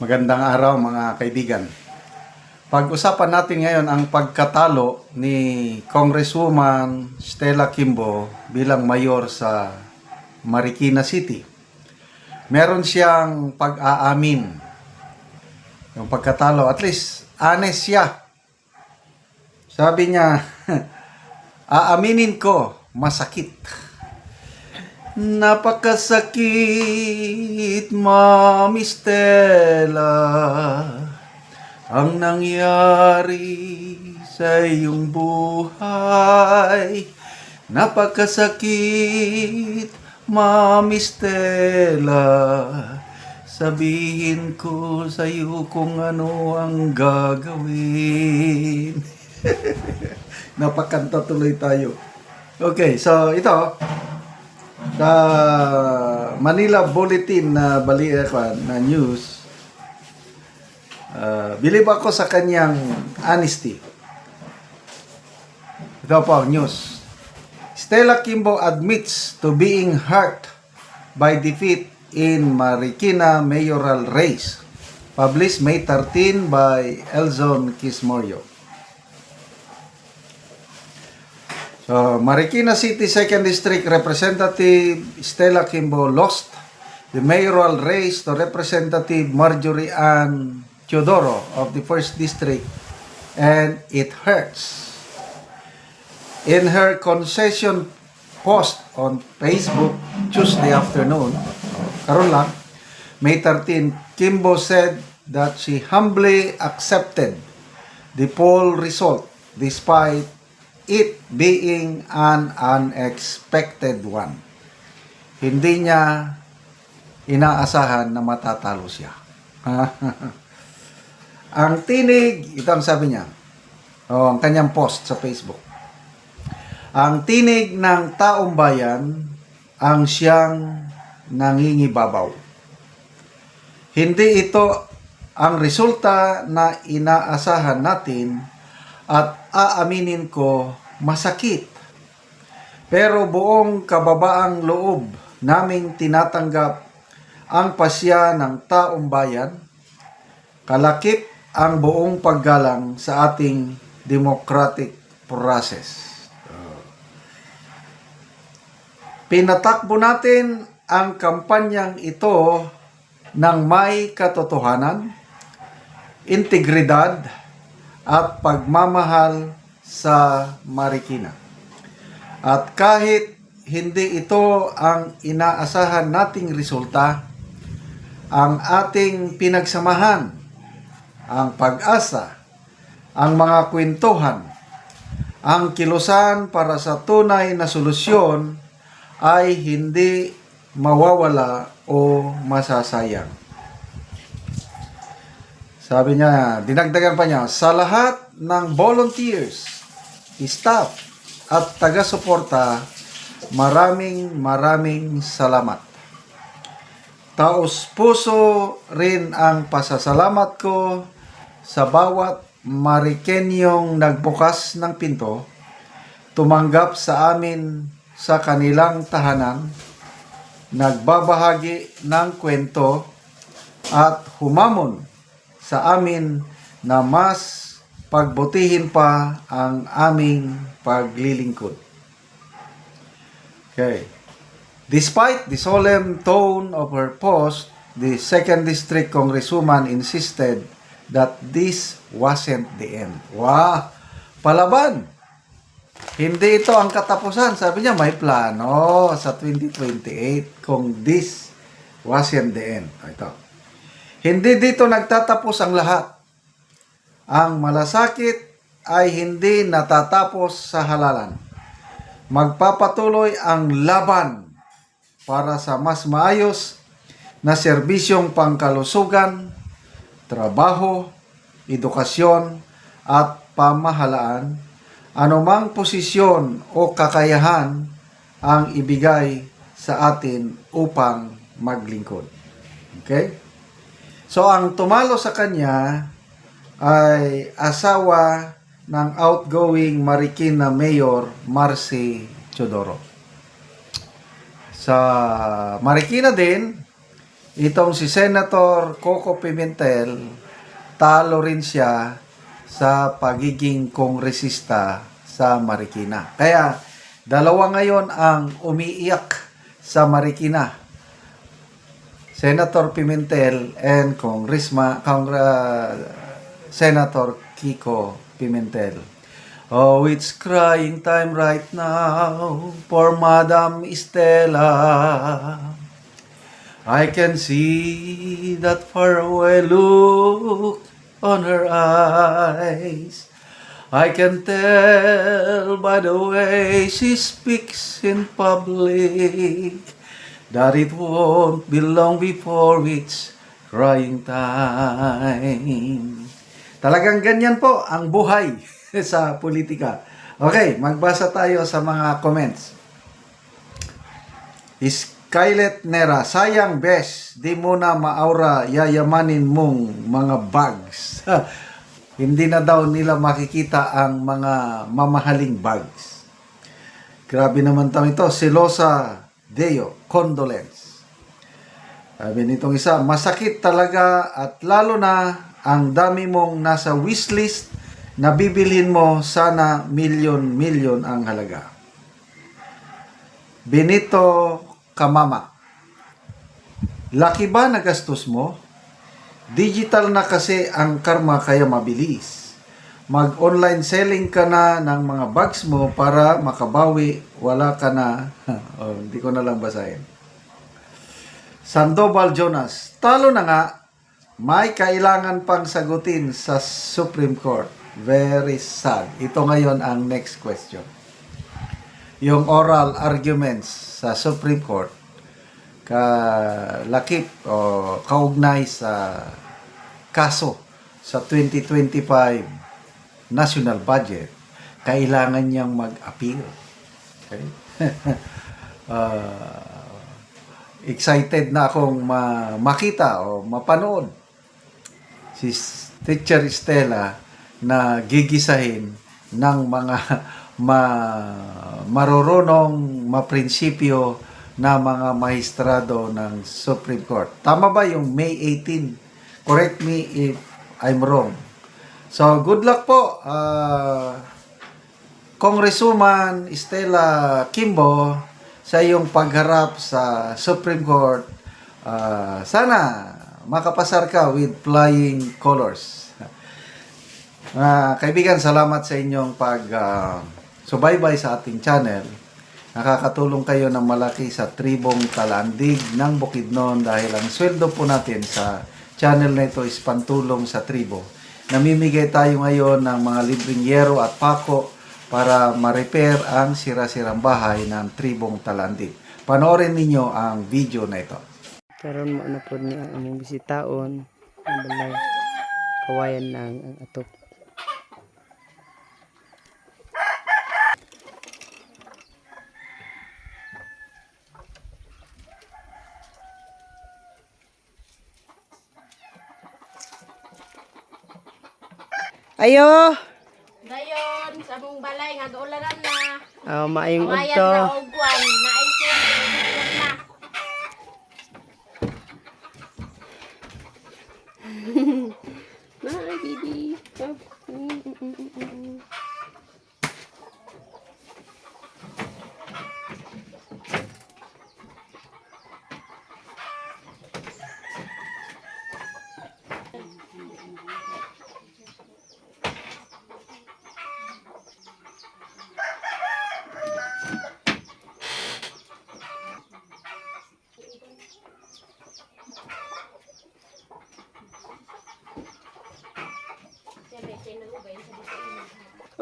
Magandang araw mga kaibigan. Pag-usapan natin ngayon ang pagkatalo ni Congresswoman Stella Kimbo bilang mayor sa Marikina City. Meron siyang pag-aamin. Yung pagkatalo, at least honest siya. Sabi niya, aaminin ko, masakit. Napakasakit, Mami Stella, ang nangyari sa iyong buhay. Napakasakit, Mami Stella, sabihin ko sa iyo kung ano ang gagawin. Napakanta tuloy tayo. Okay, so ito, sa Manila Bulletin na na news, believe ako sa kanyang honesty. Ito po ang news. Stella Kimbo admits to being hurt by defeat in Marikina mayoral race. Published May 13 by Elzon Quismorio. So, Marikina City 2nd District Representative Stella Kimbo lost the mayoral race to Representative Marjorie Ann Teodoro of the 1st District, and it hurts. In her concession post on Facebook Tuesday afternoon, karon lang, May 13, Kimbo said that she humbly accepted the poll result despite it being an unexpected one. Hindi niya inaasahan na matatalo siya. Ang tinig, ito ang sabi niya, ang kanyang post sa Facebook. Ang tinig ng taong bayan ang siyang nangingibabaw. Hindi ito ang resulta na inaasahan natin, at aaminin ko, masakit. Pero buong kababaang loob naming tinatanggap ang pasya ng taong bayan, kalakip ang buong paggalang sa ating democratic process. Pinatakbo natin ang kampanyang ito ng may katotohanan, integridad, at pagmamahal sa Marikina. At kahit hindi ito ang inaasahan nating resulta, ang ating pinagsamahan, ang pag-asa, ang mga kwentuhan, ang kilusan para sa tunay na solusyon ay hindi mawawala o masasayang. Sabi niya, dinagdagan pa niya, sa lahat ng volunteers, staff, at taga-suporta, maraming salamat. Taos puso rin ang pasasalamat ko sa bawat Marikenyong nagbukas ng pinto, tumanggap sa amin sa kanilang tahanan, nagbabahagi ng kwento, at humamon sa amin na mas pagbutihin pa ang aming paglilingkod. Okay. Despite the solemn tone of her post, the 2nd District Congresswoman insisted that this wasn't the end. Wow! Palaban! Hindi ito ang katapusan. Sabi niya, may plano sa 2028 kung this wasn't the end. Ito. Hindi dito nagtatapos ang lahat. Ang malasakit ay hindi natatapos sa halalan. Magpapatuloy ang laban para sa mas maayos na serbisyong pangkalusugan, trabaho, edukasyon, at pamahalaan, anumang posisyon o kakayahan ang ibigay sa atin upang maglingkod. Okay? So, ang tumalo sa kanya ay asawa ng outgoing Marikina Mayor Marcy Teodoro. Sa Marikina din, itong si Senator Coco Pimentel, talo rin siya sa pagiging kongresista sa Marikina. Kaya, dalawa ngayon ang umiiyak sa Marikina. Senator Pimentel and Senator Kiko Pimentel. Oh, it's crying time right now for Madam Estela. I can see that faraway look on her eyes. I can tell by the way she speaks in public that it won't be long before it's crying time. Talagang ganyan po ang buhay sa politika. Okay, magbasa tayo sa mga comments. Skylet Nera, sayang bes, di mo na maaura yayamanin mong mga bags. Hindi na daw nila makikita ang mga mamahaling bags. Grabe naman tao ito. Silosa Deo, condolence. Sabi nitong isa, masakit talaga at lalo na ang dami mong nasa wishlist na bibilhin mo, sana milyon-milyon ang halaga. Benito Kamama, laki ba na gastos mo? Digital na kasi ang karma kaya mabilis. Mag-online selling ka na ng mga bags mo para makabawi, wala ka na. Hindi ko na lang basahin. Sandoval Jonas, talo na nga. May kailangan pang sagutin sa Supreme Court. Very sad. Ito ngayon ang next question. Yung oral arguments sa Supreme Court kalakip o kaugnay sa kaso sa 2025 national budget, kailangan niyang mag-appeal. Okay? Excited na akong makita o mapanood si Teacher Estela na gigisahin ng mga marurunong maprinsipyo na mga maestrado ng Supreme Court. Tama ba yung May 18? Correct me if I'm wrong. So, good luck po, Congresswoman Estela Kimbo, sa iyong pagharap sa Supreme Court. Sana makapasar ka with flying colors. Kaibigan, salamat sa inyong subaybay sa ating channel. Nakakatulong kayo ng malaki sa tribong Talandig ng Bukidnon dahil ang sweldo po natin sa channel na ito is pantulong sa tribo. Namimigay tayo ngayon ng mga libreng yero at pako para ma-repair ang sira-sirang bahay ng tribong Talandig. Panoorin ninyo ang video na ito. Karon mo na po niya among bisitaon ang balay kawayan ng ang atop. Ayo. Dayon sa mong balay nga gaularan na. Maayong Kawayan udto. na ogwan na isin na. Na bibi.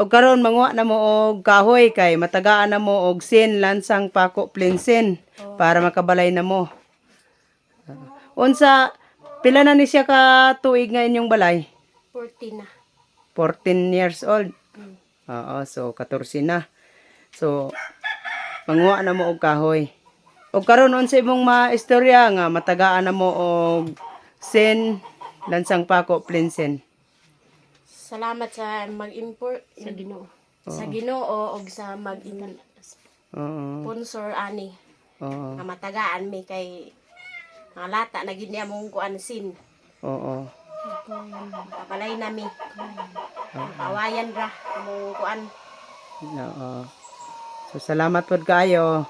Og karon manguha na mo og kahoy kay matagaan na mo og sin lansang pako plinsin para makabalay na mo. Unsa pila na ni siya ka tuig nga inyong balay? 14 na. 14 years old. Oo, so 14 na. So manguha na mo og kahoy. Og karon unsa imong maistorya nga matagaan na mo og sin lansang pako plinsin. Salamat sa mag-import sa Ginoo. Sa Ginoo og sa Oo. sponsor ani. Oo. Nga matagaan mi kay Mga lata na gid niya mong kuan sin. Oo. Papalay nami. Awayan ra mong kuan. Oo. So salamat pod kayo.